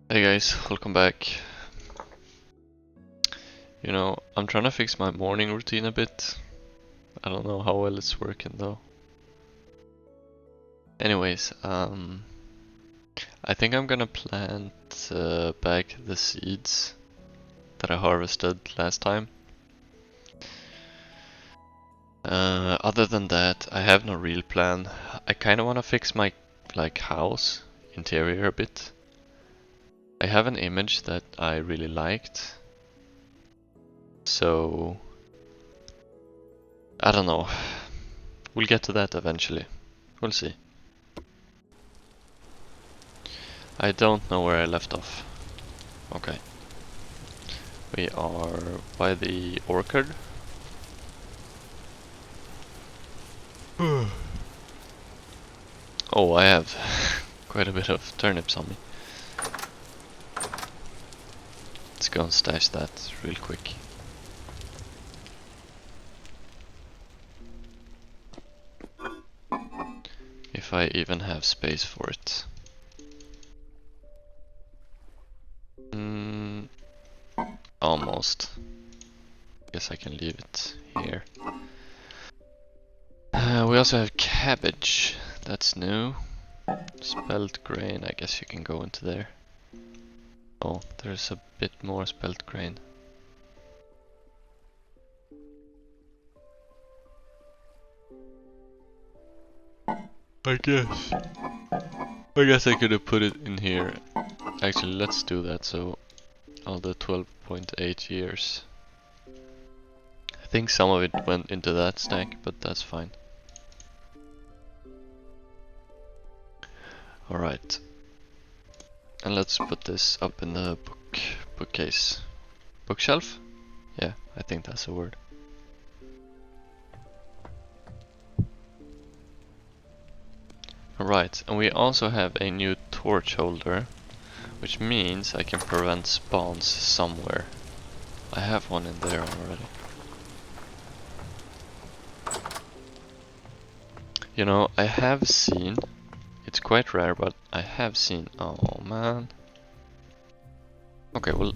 Hey guys, welcome back. I'm trying to fix my morning routine a bit. I don't know how well it's working though. Anyways, I think I'm gonna plant back the seeds that I harvested last time. Other than that, I have no real plan. I kinda wanna fix my house interior a bit. I have an image that I really liked. So I don't know. We'll get to that eventually. We'll see. I don't know where I left off. Okay. We are by the orchard. Oh, I have quite a bit of turnips on me. Let's go and stash that real quick. If I even have space for it. Almost. Guess I can leave it here. We also have cabbage. That's new. Spelt grain, I guess you can go into there. Oh, there's a bit more spelt grain. I guess I could have put it in here. Actually, let's do that. So, all the 12.8 years. I think some of it went into that stack, but that's fine. Alright. And let's put this up in the bookcase. Bookshelf? Yeah, I think that's a word. Alright, and we also have a new torch holder, which means I can prevent spawns somewhere. I have one in there already. I have seen, it's quite rare, but I have seen, oh man. Okay, well,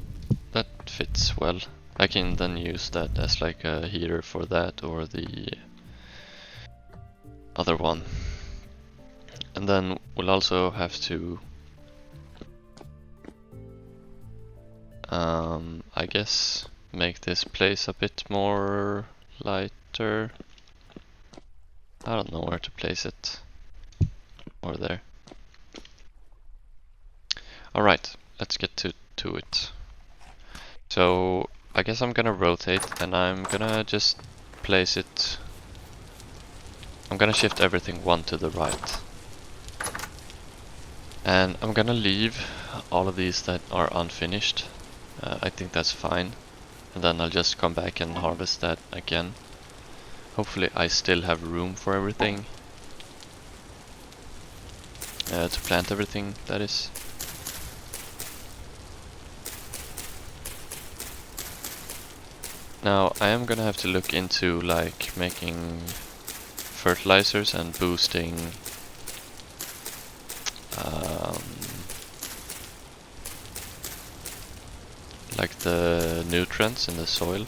that fits well. I can then use that as like a heater for that or the other one. And then we'll also have to I guess make this place a bit more lighter. I don't know where to place it. Or there. Alright, let's get to it. So I guess I'm gonna rotate and I'm gonna just place it. I'm gonna shift everything one to the right. And I'm gonna leave all of these that are unfinished. I think that's fine. And then I'll just come back and harvest that again. Hopefully I still have room for everything. To plant everything, that is. Now I am gonna have to look into like making fertilizers and boosting like the nutrients in the soil.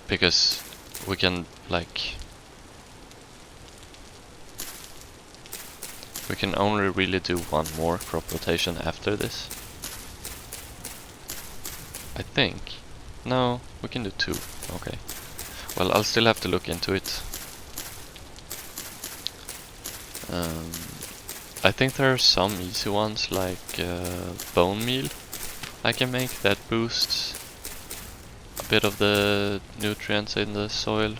Because we can we can only really do one more crop rotation after this. I think. No, we can do two. Okay. Well, I'll still have to look into it. I think there are some easy ones like bone meal I can make that boosts a bit of the nutrients in the soil.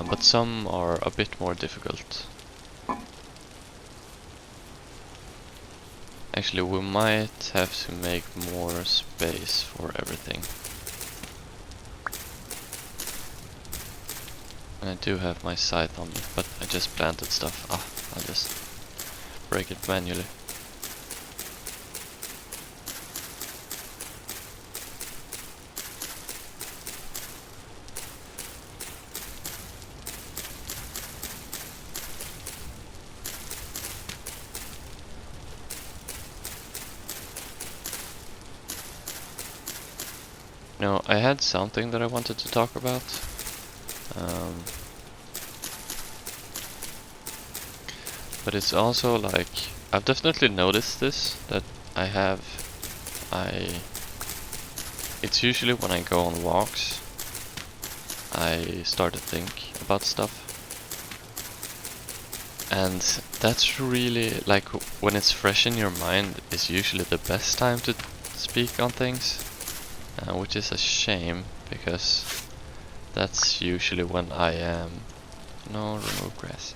But some are a bit more difficult. Actually, we might have to make more space for everything. And I do have my scythe on me, but I just planted stuff. I'll just break it manually. I had something that I wanted to talk about. But it's also like, I've definitely noticed this, that it's usually when I go on walks, I start to think about stuff. And that's really, like, when it's fresh in your mind, is usually the best time to speak on things. Which is a shame, because that's usually when I am... No, remove grass.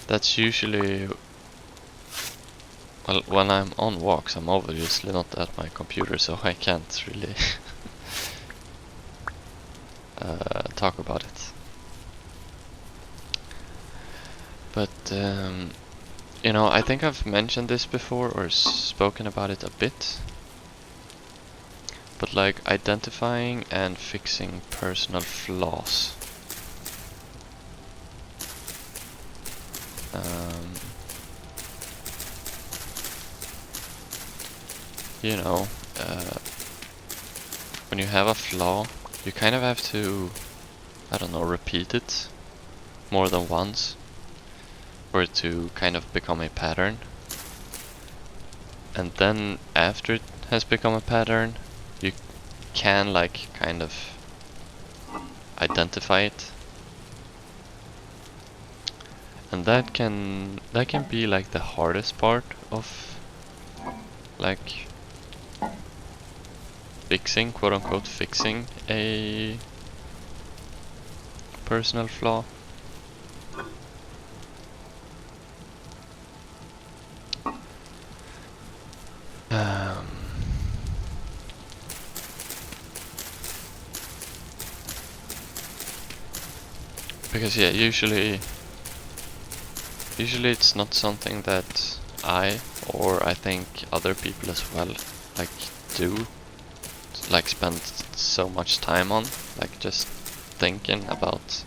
That's usually... Well, when I'm on walks, I'm obviously not at my computer, so I can't really talk about it. But, I think I've mentioned this before, or spoken about it a bit. But like, identifying and fixing personal flaws. When you have a flaw, you kind of have to, I don't know, repeat it more than once for it to kind of become a pattern. And then after it has become a pattern, you can like kind of identify it. And that can be like the hardest part of like fixing, quote unquote, fixing a personal flaw. Because yeah, usually it's not something that or I think other people as well, like do, like spend so much time on, like just thinking about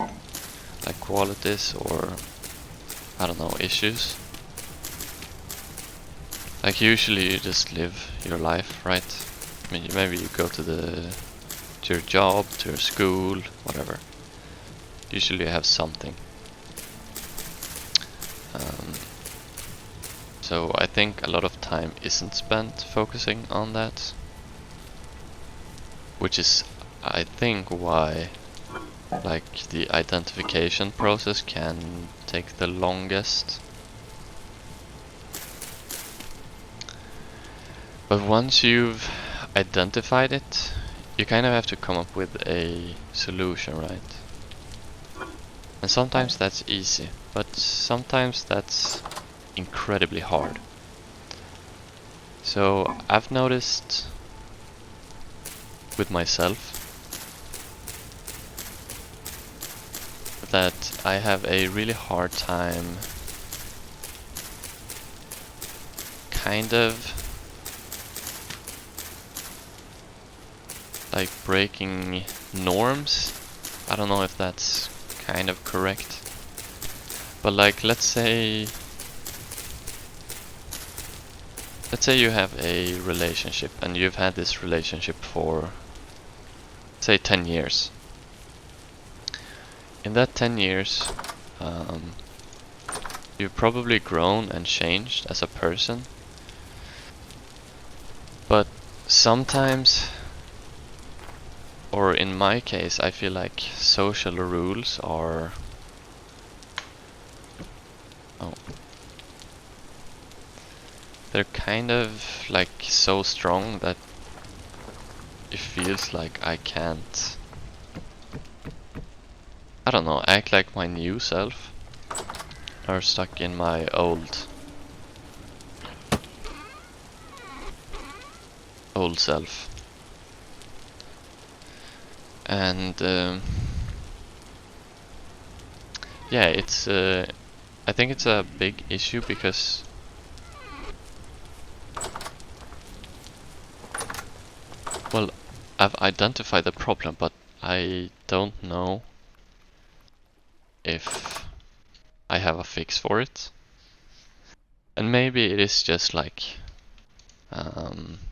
like qualities or I don't know, issues. Like usually you just live your life, right? I mean, maybe you go to your job, to your school, whatever. Usually you have something. So I think a lot of time isn't spent focusing on that, which is, I think, why like the identification process can take the longest. But once you've identified it, you kind of have to come up with a solution, right? And sometimes that's easy, but sometimes that's incredibly hard. So I've noticed with myself that I have a really hard time kind of like breaking norms. I don't know if that's kind of correct, but like let's say you have a relationship and you've had this relationship for say 10 years. In that 10 years you've probably grown and changed as a person, but sometimes, or in my case, I feel like social rules are they're kind of like so strong that it feels like I can't, I don't know, act like my new self, or stuck in my old self. And yeah, it's I think it's a big issue because well, I've identified the problem, but I don't know if I have a fix for it. And maybe it is just like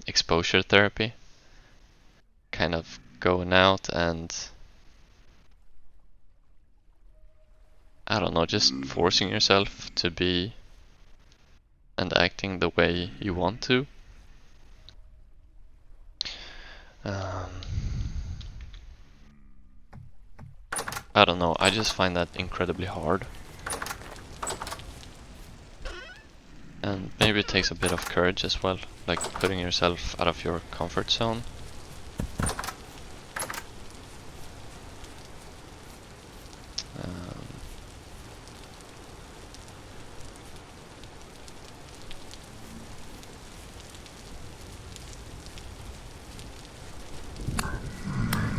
exposure therapy. kind of going out and, I don't know, just forcing yourself to be and acting the way you want to. I don't know, I just find that incredibly hard. And maybe it takes a bit of courage as well, like putting yourself out of your comfort zone.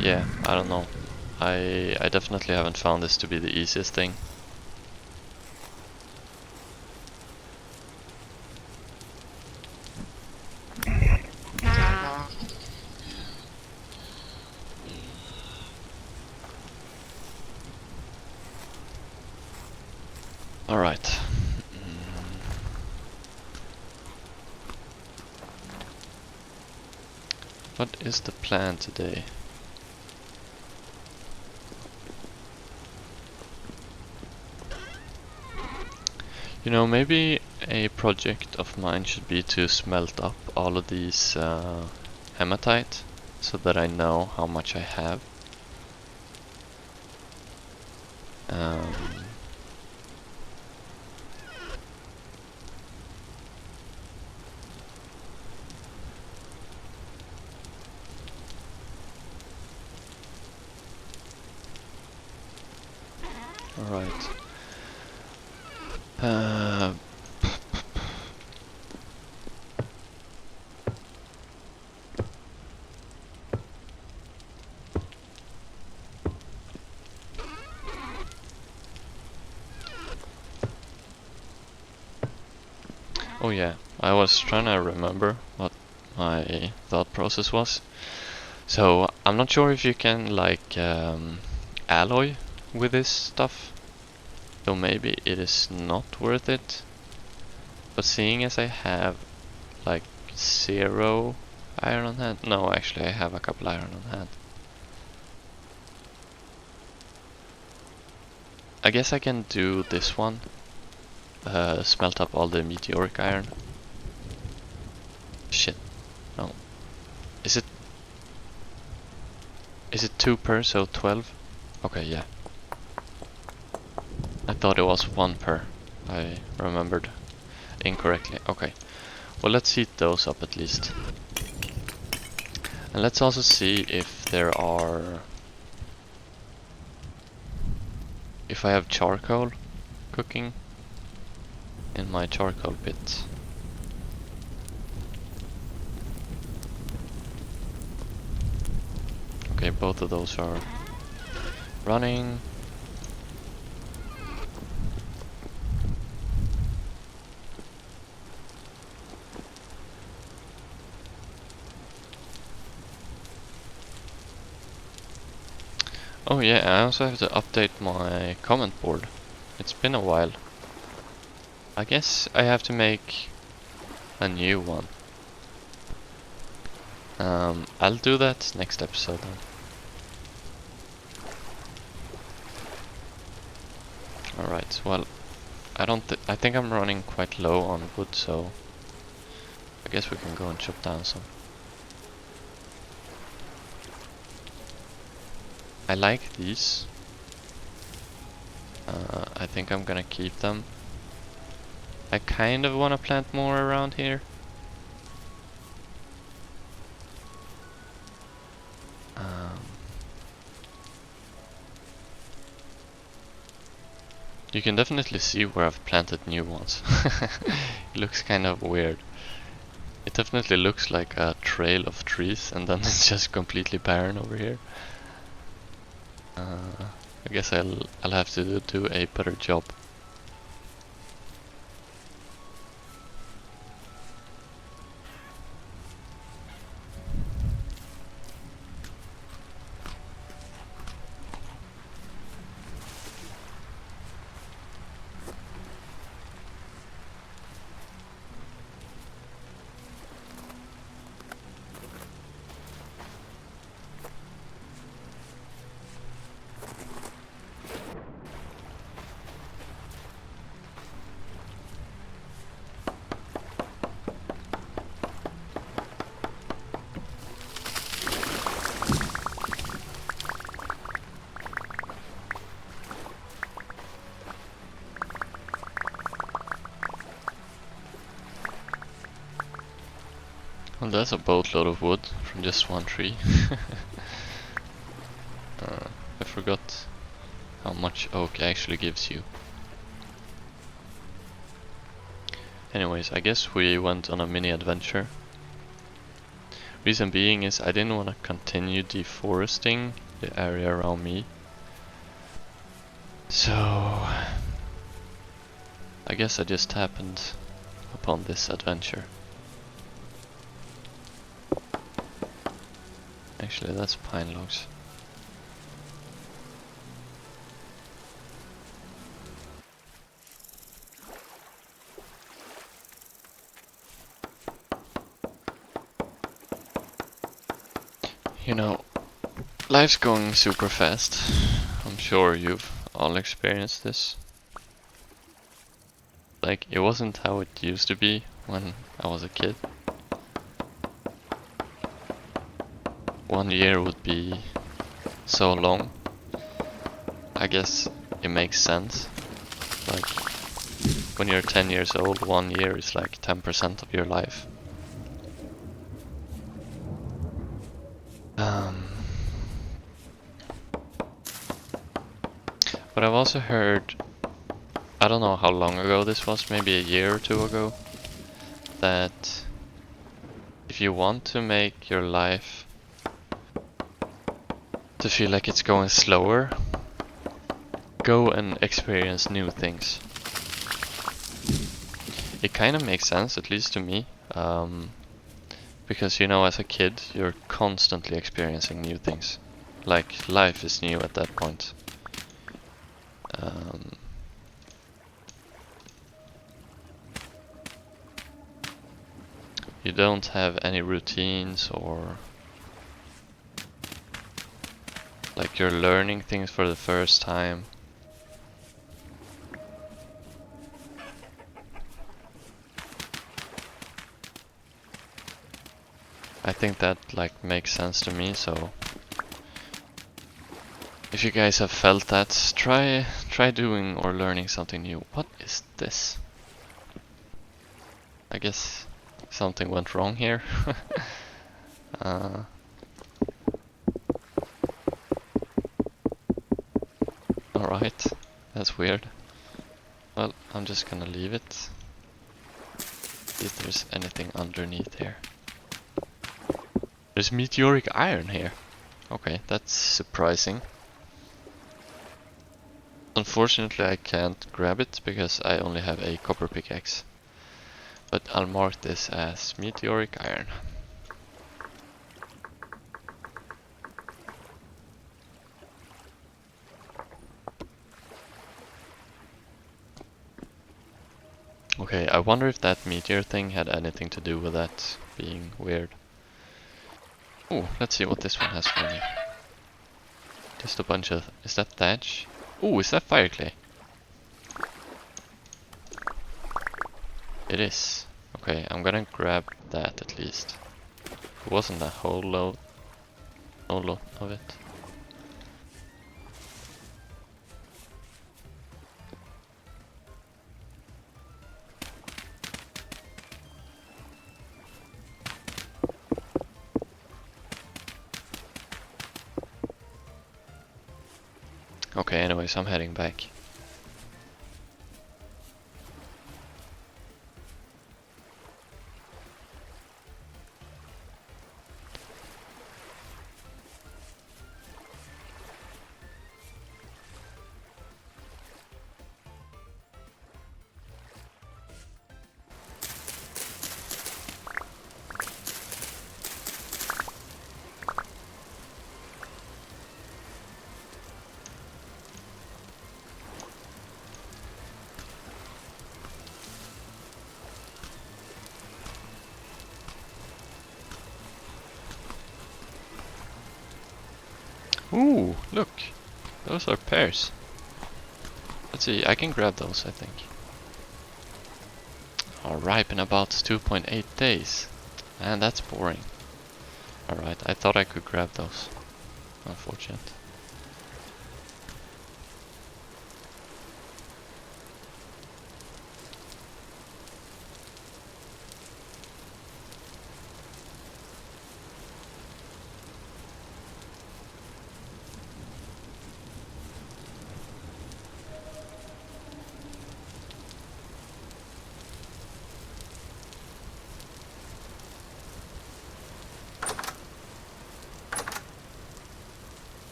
Yeah, I don't know. I definitely haven't found this to be the easiest thing. Alright. What is the plan today? You know, maybe a project of mine should be to smelt up all of these hematite so that I know how much I have. Alright. Oh yeah, I was trying to remember what my thought process was. So I'm not sure if you can like alloy with this stuff. So maybe it is not worth it. But seeing as I have like 0 iron on hand. No, actually I have a couple iron on hand. I guess I can do this one. Smelt up all the meteoric iron. Shit. No. Is it 2 per, so 12? Okay, yeah. I thought it was 1 per. I remembered incorrectly. Okay. Well, let's heat those up at least. And let's also see if there are... if I have charcoal cooking in my charcoal pit. Okay, both of those are running. Oh yeah, I also have to update my comment board. It's been a while. I guess I have to make a new one. I'll do that next episode then. Alright, well, I think I'm running quite low on wood, so I guess we can go and chop down some. I like these. I think I'm gonna keep them. I kind of want to plant more around here. You can definitely see where I've planted new ones. It looks kind of weird. It definitely looks like a trail of trees and then it's just completely barren over here. I guess I'll have to do a better job. Well, that's a boatload of wood from just one tree. I forgot how much oak actually gives you. Anyways, I guess we went on a mini adventure. Reason being is I didn't want to continue deforesting the area around me. So I guess I just happened upon this adventure. Actually, that's pine logs. You know, life's going super fast. I'm sure you've all experienced this. Like, it wasn't how it used to be when I was a kid. 1 year would be so long. I guess it makes sense. Like, when you're 10 years old, 1 year is like 10% of your life. But I've also heard, I don't know how long ago this was, maybe a year or two ago, that if you want to make your life to feel like it's going slower, go and experience new things. It kind of makes sense, at least to me, because you know, as a kid, you're constantly experiencing new things. Like, life is new at that point. You don't have any routines, or like you're learning things for the first time. I think that like makes sense to me, so if you guys have felt that, try doing or learning something new. What is this? I guess something went wrong here. Alright, that's weird. Well, I'm just gonna leave it. See if there's anything underneath here. There's meteoric iron here. Okay, that's surprising. Unfortunately, I can't grab it because I only have a copper pickaxe. But I'll mark this as meteoric iron. Okay, I wonder if that meteor thing had anything to do with that being weird. Oh, let's see what this one has for me. Just a bunch of... is that thatch? Oh, is that fire clay? It is. Okay, I'm gonna grab that at least. It wasn't a whole lot of it. Okay, anyways, I'm heading back. Ooh, look! Those are pears. Let's see, I can grab those, I think. I'll ripen about 2.8 days. Man, that's boring. Alright, I thought I could grab those. Unfortunate.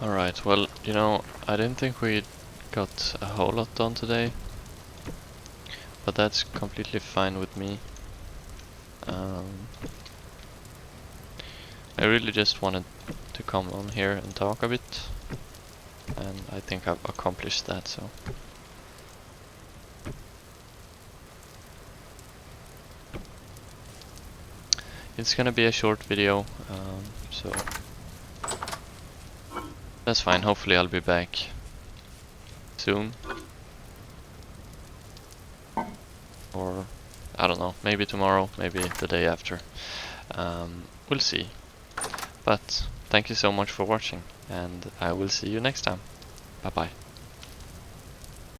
Alright, well, you know, I didn't think we got a whole lot done today, but that's completely fine with me. I really just wanted to come on here and talk a bit, and I think I've accomplished that, so. It's gonna be a short video, so that's fine. Hopefully I'll be back soon. Or, I don't know, maybe tomorrow, maybe the day after. We'll see. But thank you so much for watching, and I will see you next time. Bye bye.